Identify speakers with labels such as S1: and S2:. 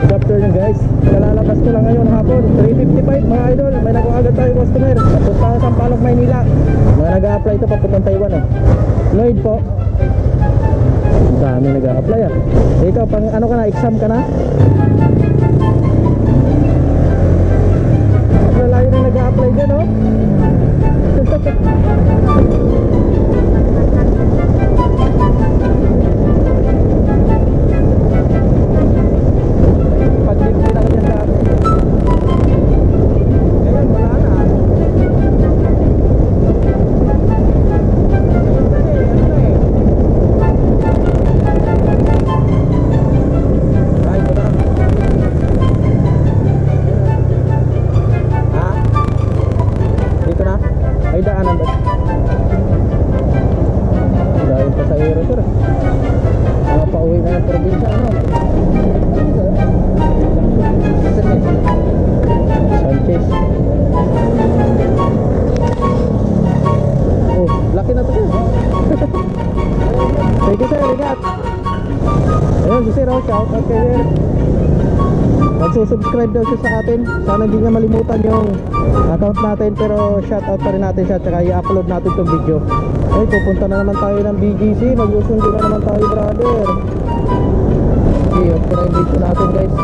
S1: Good afternoon guys, kalalabas ko lang ngayon hapon 3:55 mga idol, may nakuha agad tayo customer papunta sa Sampaloc, Maynila. Mga nag-a-apply ito papuntang Taiwan eh. Lloyd po. Ang dami nag-a-apply ah. Ikaw pang ano ka na, exam ka na? Lalayo na nag-a-apply dyan oh. Thank you sir, ingat. Ayun si sir, oh, shout out kay sir. Magsusubscribe daw siya sa atin. Sana hindi niya malimutan yung account natin. Pero shout out pa rin natin siya. Tsaka i-upload natin itong video. Ay, pupunta na naman tayo ng BGC. Magsusundo na naman tayo brother. Okay, off ko na yung video natin guys.